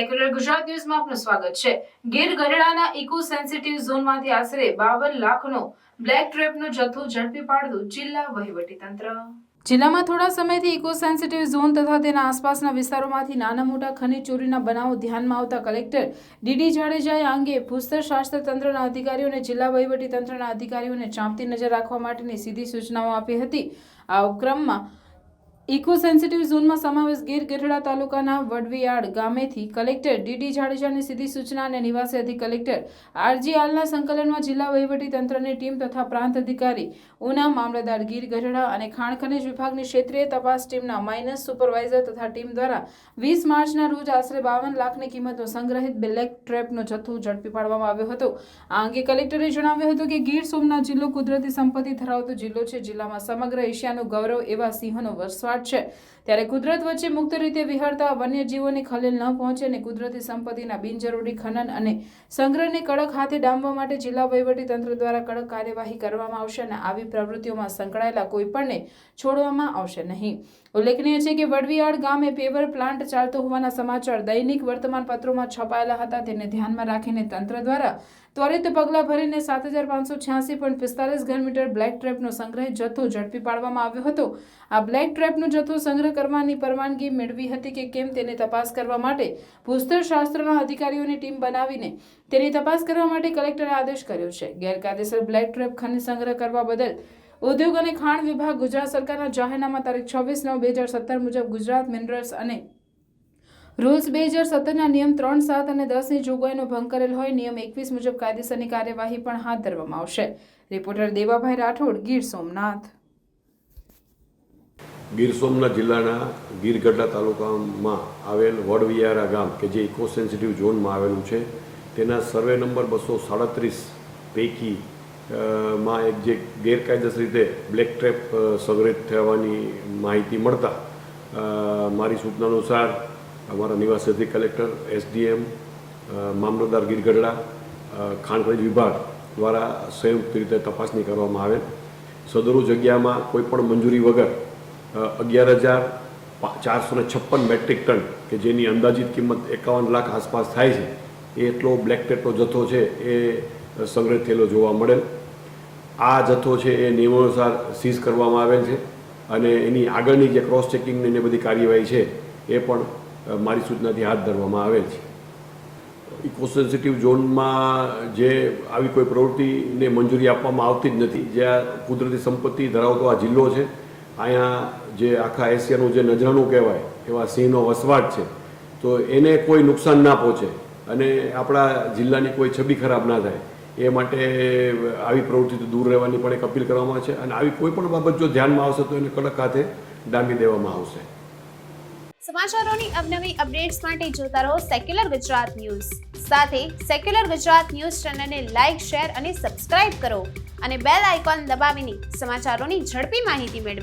Secular Gujarat ન્યૂઝમાં આપનું સ્વાગત છે। ગીર ગઢડાના ઇકો સેન્સિટિવ ઝોનમાંથી આશરે 52 લાખનો બ્લેક ટ્રેપનો જથ્થો ઝડપી પાડતું જિલ્લા વહીવટીતંત્ર। જિલ્લામાં થોડા સમયથી ઇકો સેન્સિટિવ ઝોન તથા તેના આસપાસના વિસ્તારોમાંથી નાના મોટા ખનીજ ચોરીના બનાવો ધ્યાનમાં આવતા કલેક્ટર ડીડી જાડેજાએ આ અંગે ભૂસ્તરશાસ્ત્ર તંત્રના અધિકારીઓ અને જિલ્લા વહીવટીતંત્રના અધિકારીઓને ચાંપતી નજર રાખવા માટેની સીધી સૂચનાઓ આપી હતી। આ ઉપક્રમમાં ઇકો સેન્સિટિવ ઝોનમાં સમાવેશ ગીર ગઢડા તાલુકાના વડવીયાળ ગામેથી કલેક્ટર ડીડી જાડેજાની સીધી સૂચના અને નિવાસી અધિક કલેક્ટર આરજી આલના સંકલનમાં જિલ્લા વહીવટી તંત્રની ટીમ તથા પ્રાંત અધિકારી ઉના મામલતદાર ગીર ગઢડા અને ખાણ ખનિજ વિભાગની ક્ષેત્રીય તપાસ ટીમના માઇનસ સુપરવાઇઝર તથા ટીમ દ્વારા 20 માર્ચના રોજ આશરે 52 લાખની કિંમતનો સંગ્રહિત બ્લેક ટ્રેપનો જથ્થો ઝડપી પાડવામાં આવ્યો હતો। આ અંગે કલેક્ટરે જણાવ્યું હતું કે ગીર સોમનાથ જિલ્લો કુદરતી સંપત્તિ ધરાવતો જિલ્લો છે। જિલ્લામાં સમગ્ર એશિયાનું ગૌરવ એવા સિંહોનો વસવાટ છે, ત્યારે કુદરત વચ્ચે મુક્ત રીતે વિહરતા વન્યજીવોને ખલેલ ન પહોંચે અને કુદરતી સંપત્તિના બિનજરૂરી ખનન અને સંગ્રહને કડક હાથે ડામવા માટે જિલ્લા વહીવટી તંત્ર દ્વારા કડક કાર્યવાહી કરવામાં આવશે અને આવી પ્રવૃત્તિઓમાં સંકળાયેલા કોઈપણને છોડવામાં આવશે નહીં। ઉલ્લેખનીય છે કે વડવીયાળ ગામે પેવર પ્લાન્ટ ચાલતો હોવાના સમાચાર દૈનિક વર્તમાન પત્રોમાં છપાયેલા હતા। તેને ધ્યાનમાં રાખીને તંત્ર દ્વારા ત્વરિત પગલાં ભરીને 7586.45 ઘનમીટર બ્લેક ટ્રેપનો સંગ્રહિત જથ્થો ઝડપી પાડવામાં આવ્યો હતો। આ બ્લેક ટ્રેપનો જથ્થો સંગ્રહ કરવાની પરવાનગી મેળવી હતી કે કેમ તેની તપાસ કરવા માટે ભૂસ્તરશાસ્ત્રના અધિકારીઓની ટીમ બનાવીને તેની તપાસ કરવા માટે કલેક્ટરે આદેશ કર્યો છે। ગેરકાયદેસર બ્લેક ટ્રેપ ખનિજ સંગ્રહ કરવા બદલ ઉદ્યોગ અને ખાણ વિભાગ ગુજરાત સરકારના જાહેરનામા તારીખ 26/9/2017 મુજબ ગુજરાત મિનરલ્સ અને રૂલ્સ 2017ના નિયમ 3, 7 અને 10ની જોગવાઈનો ભંગ કરેલ હોય નિયમ 21 મુજબ કાયદેસરની કાર્યવાહી પણ હાથ ધરવામાં આવશે। રિપોર્ટર દેવાભાઈ રાઠોડ, ગીર સોમનાથ। ગીર સોમનાથ જિલ્લાના ગીર ગઢડા તાલુકામાં આવેલ વડવિયારા ગામ કે જે ઇકો સેન્સિટિવ ઝોનમાં આવેલું છે, તેના સર્વે નંબર 237 પૈકી માં એક જે ગેરકાયદેસર રીતે બ્લેક ટ્રેપ સંગ્રહિત થવાની માહિતી મળતા મારી સૂચના અનુસાર અમારા નિવાસી અધિક કલેક્ટર, એસડીએમ, મામલતદાર ગીર ગઢડા, ખાણ ખનિજ વિભાગ દ્વારા સંયુક્ત રીતે તપાસણી કરવામાં આવેલ। સદરુ જગ્યામાં કોઈપણ મંજૂરી વગર 11,456 મેટ્રિક ટન કે જેની અંદાજિત કિંમત 51 લાખ આસપાસ થાય છે, એ એટલો બ્લેક ટ્રેપનો જથ્થો છે એ સંગ્રહિત થયેલો જોવા મળેલ। આ જથ્થો છે એ નિયમાનુસાર સીઝ કરવામાં આવેલ છે અને એની આગળની જે ક્રોસ ચેકિંગની ને બધી કાર્યવાહી છે એ પણ મારી સૂચનાથી હાથ ધરવામાં આવેલ છે। ઇકો સેન્સિટિવ ઝોનમાં જે આવી કોઈ પ્રવૃત્તિને મંજૂરી આપવામાં આવતી જ નથી। જ્યાં કુદરતી સંપત્તિ ધરાવતો આ જિલ્લો છે, અહીંયા જે આખા એશિયાનું જે નજરાણું કહેવાય એવા સિંહનો વસવાટ છે, તો એને કોઈ નુકસાન ના પહોંચે અને આપણા જિલ્લાની કોઈ છબી ખરાબ ના થાય એ માટે આવી પ્રવૃત્તિથી દૂર રહેવાની પણ એક અપીલ કરવામાં છે અને આવી કોઈ પણ બાબત જો ધ્યાનમાં આવશે તો એને કડક હાથે ડામી દેવામાં આવશે। સમાચારોની અવનવી અપડેટ્સ માટે જોતા રહો સેક્યુલર ગુજરાત ન્યૂઝ। સાથે સેક્યુલર ગુજરાત ન્યૂઝ ચેનલને લાઇક, શેર અને સબસ્ક્રાઇબ કરો અને બેલ આઇકોન દબાવીને સમાચારોની ઝડપી માહિતી મેળવો।